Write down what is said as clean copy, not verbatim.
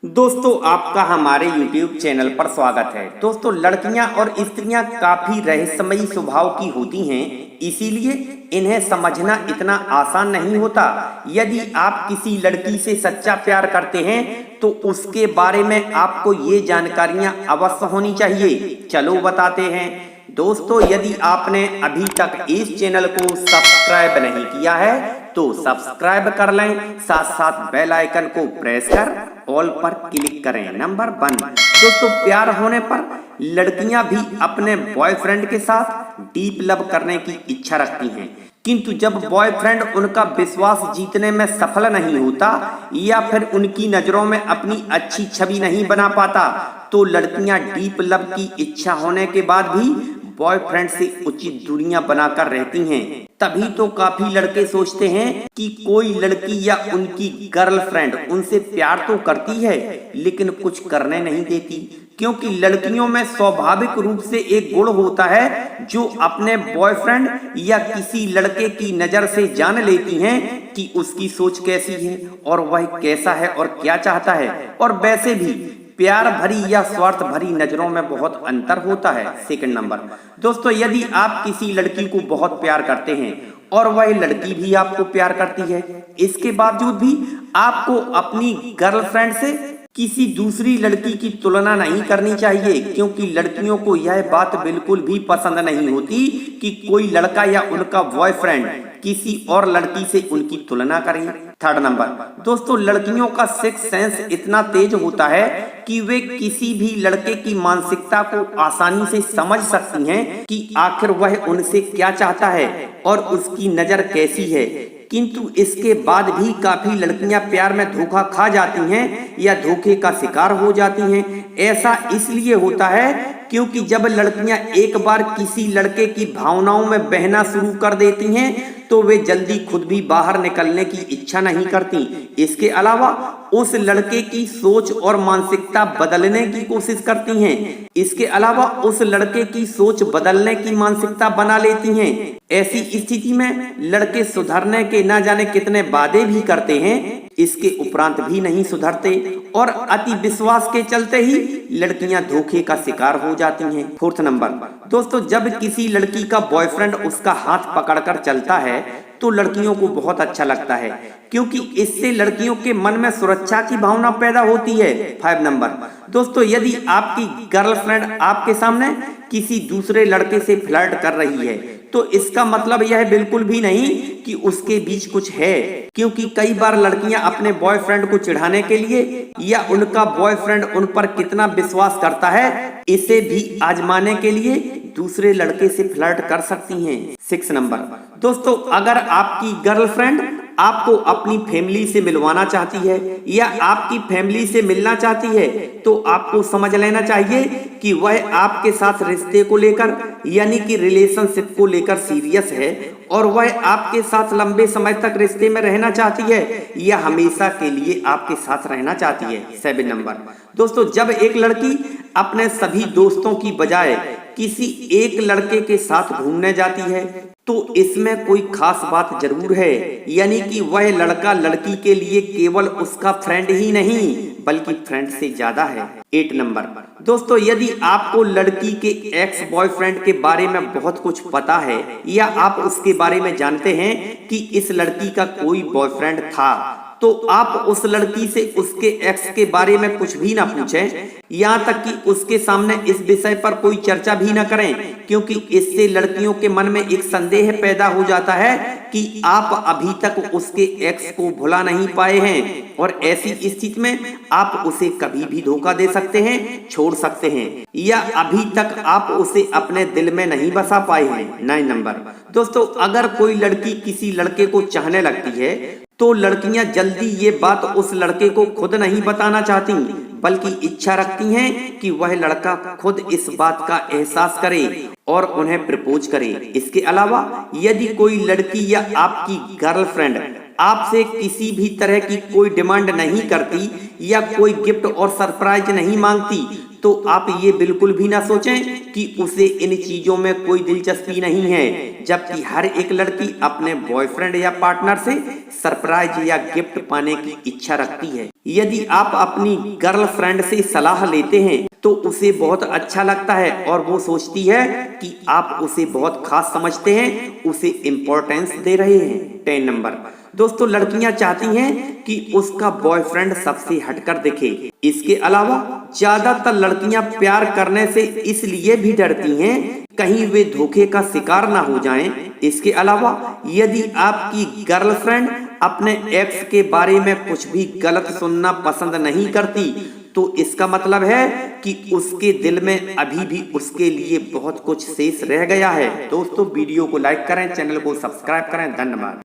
दोस्तों आपका हमारे YouTube चैनल पर स्वागत है। दोस्तों लड़कियां और स्त्रियां काफी रहस्यमयी स्वभाव की होती हैं, इसीलिए इन्हें समझना इतना आसान नहीं होता। यदि आप किसी लड़की से सच्चा प्यार करते हैं तो उसके बारे में आपको ये जानकारियां अवश्य होनी चाहिए। चलो बताते हैं। दोस्तों यदि आपने अभी तक इस चैनल को सब्सक्राइब नहीं किया है तो सब्सक्राइब कर लें, साथ साथ बेल आइकन को प्रेस कर ऑल पर क्लिक करें। नंबर 1, दोस्तों प्यार होने पर लड़कियां भी अपने बॉयफ्रेंड के साथ डीप लव करने की इच्छा रखती हैं, किंतु जब बॉयफ्रेंड उनका विश्वास जीतने में सफल नहीं होता या फिर उनकी नजरों में अपनी अच्छी छवि नहीं बना पाता तो लड़कियां डीप लव की इच्छा होने के बाद भी बॉयफ्रेंड से उचित दूरियां बनाकर रहती हैं। तभी तो काफी लड़के सोचते हैं कि कोई लड़की या उनकी गर्लफ्रेंड उनसे प्यार तो करती है लेकिन कुछ करने नहीं देती, क्योंकि लड़कियों में स्वाभाविक रूप से एक गुण होता है जो अपने बॉयफ्रेंड या किसी लड़के की नजर से जान लेती हैं कि उसकी सोच कैसी है और वह कैसा है और क्या चाहता है। और वैसे भी प्यार भरी या स्वार्थ भरी नजरों में बहुत अंतर होता है। सेकंड नंबर, दोस्तों यदि आप किसी लड़की को बहुत प्यार करते हैं और वह लड़की भी आपको प्यार करती है, इसके बावजूद भी आपको अपनी गर्लफ्रेंड से किसी दूसरी लड़की की तुलना नहीं करनी चाहिए, क्योंकि लड़कियों को यह बात बिल्कुल भी पसंद नहीं होती कि कोई लड़का या उनका बॉयफ्रेंड किसी और लड़की से उनकी तुलना करे। थर्ड नंबर, दोस्तों लड़कियों का सिक्स सेंस इतना तेज होता है कि वे किसी भी लड़के की मानसिकता को आसानी से समझ सकती हैं कि आखिर वह उनसे क्या चाहता है और उसकी नजर कैसी है। किंतु इसके बाद भी काफी लड़कियां प्यार में धोखा खा जाती हैं या धोखे का शिकार हो जाती हैं। ऐसा इसलिए होता है क्योंकि जब लड़कियां एक बार किसी लड़के की भावनाओं में बहना शुरू कर देती हैं तो वे जल्दी खुद भी बाहर निकलने की इच्छा नहीं करती। इसके अलावा उस लड़के की सोच और मानसिकता बदलने की कोशिश करती हैं। इसके अलावा उस लड़के की सोच बदलने की मानसिकता बना लेती हैं। ऐसी स्थिति में लड़के सुधरने के ना जाने कितने वादे भी करते हैं, इसके उपरांत भी नहीं सुधरते और अति विश्वास के चलते ही लड़कियां धोखे का शिकार हो जाती हैं। फोर्थ नंबर, दोस्तों जब किसी लड़की का बॉयफ्रेंड उसका हाथ पकड़कर चलता है तो लड़कियों को बहुत अच्छा लगता है, क्योंकि इससे लड़कियों के मन में सुरक्षा की भावना पैदा होती है। 5 नंबर, दोस्तों यदि आपकी गर्लफ्रेंड आपके सामने किसी दूसरे लड़के से फ्लर्ट कर रही है तो इसका मतलब यह बिल्कुल भी नहीं कि उसके बीच कुछ है, क्योंकि कई बार लड़कियां अपने बॉयफ्रेंड को चिढ़ाने के लिए या उनका बॉयफ्रेंड उन पर कितना विश्वास करता है इसे भी आजमाने के लिए दूसरे लड़के से फ्लर्ट कर सकती हैं। 6 नंबर, दोस्तों अगर आपकी गर्लफ्रेंड आपको अपनी फैमिली से मिलवाना चाहती है या आपकी फैमिली से मिलना चाहती है तो आपको समझ लेना चाहिए कि वह आपके साथ रिश्ते को लेकर यानी कि रिलेशनशिप को लेकर सीरियस है और वह आपके साथ लंबे समय तक रिश्ते में रहना चाहती है या हमेशा के लिए आपके साथ रहना चाहती है। 7 नंबर, दोस्तों जब एक लड़की अपने सभी दोस्तों की बजाय किसी एक लड़के के साथ घूमने जाती है तो इसमें कोई खास बात जरूर है, यानी कि वह लड़का लड़की के लिए केवल उसका फ्रेंड ही नहीं बल्कि फ्रेंड से ज्यादा है। 8 नंबर, दोस्तों यदि आपको लड़की के एक्स बॉयफ्रेंड के बारे में बहुत कुछ पता है या आप उसके बारे में जानते हैं कि इस लड़की का कोई बॉयफ्रेंड था तो आप उस लड़की से उसके एक्स के बारे में कुछ भी ना पूछें, यहाँ तक कि उसके सामने इस विषय पर कोई चर्चा भी ना करें, क्योंकि इससे लड़कियों के मन में एक संदेह पैदा हो जाता है कि आप अभी तक उसके एक्स को भुला नहीं पाए हैं और ऐसी स्थिति में आप उसे कभी भी धोखा दे सकते हैं, छोड़ सकते हैं या अभी तक आप उसे अपने दिल में नहीं बसा पाए हैं। 9 नंबर, दोस्तों अगर कोई लड़की किसी लड़के को चाहने लगती है तो लड़कियां जल्दी ये बात उस लड़के को खुद नहीं बताना चाहती बल्कि इच्छा रखती हैं कि वह लड़का खुद इस बात का एहसास करे और उन्हें प्रपोज करे। इसके अलावा यदि कोई लड़की या आपकी गर्लफ्रेंड आपसे किसी भी तरह की कोई डिमांड नहीं करती या कोई गिफ्ट और सरप्राइज नहीं मांगती, तो आप ये बिल्कुल भी ना सोचें कि उसे इन चीजों में कोई दिलचस्पी नहीं है। जबकि हर एक लड़की अपने बॉयफ्रेंड या पार्टनर से सरप्राइज या गिफ्ट पाने की इच्छा रखती है। यदि आप अपनी गर्लफ्रेंड से सलाह लेते हैं तो उसे बहुत अच्छा लगता है और वो सोचती है कि आप उसे बहुत खास समझते हैं, उसे इम्पोर्टेंस दे रहे हैं। 10 नंबर, दोस्तों लड़कियां चाहती हैं कि उसका बॉयफ्रेंड सबसे हटकर दिखे। इसके अलावा ज्यादातर लड़कियां प्यार करने से इसलिए भी डरती हैं कहीं वे धोखे का शिकार ना हो जाएं। इसके अलावा यदि आपकी गर्लफ्रेंड अपने एक्स के बारे में कुछ भी गलत सुनना पसंद नहीं करती, तो इसका मतलब है कि उसके दिल में अभी भी उसके लिए बहुत कुछ शेष रह गया है। दोस्तों वीडियो को लाइक करें, चैनल को सब्सक्राइब करें। धन्यवाद।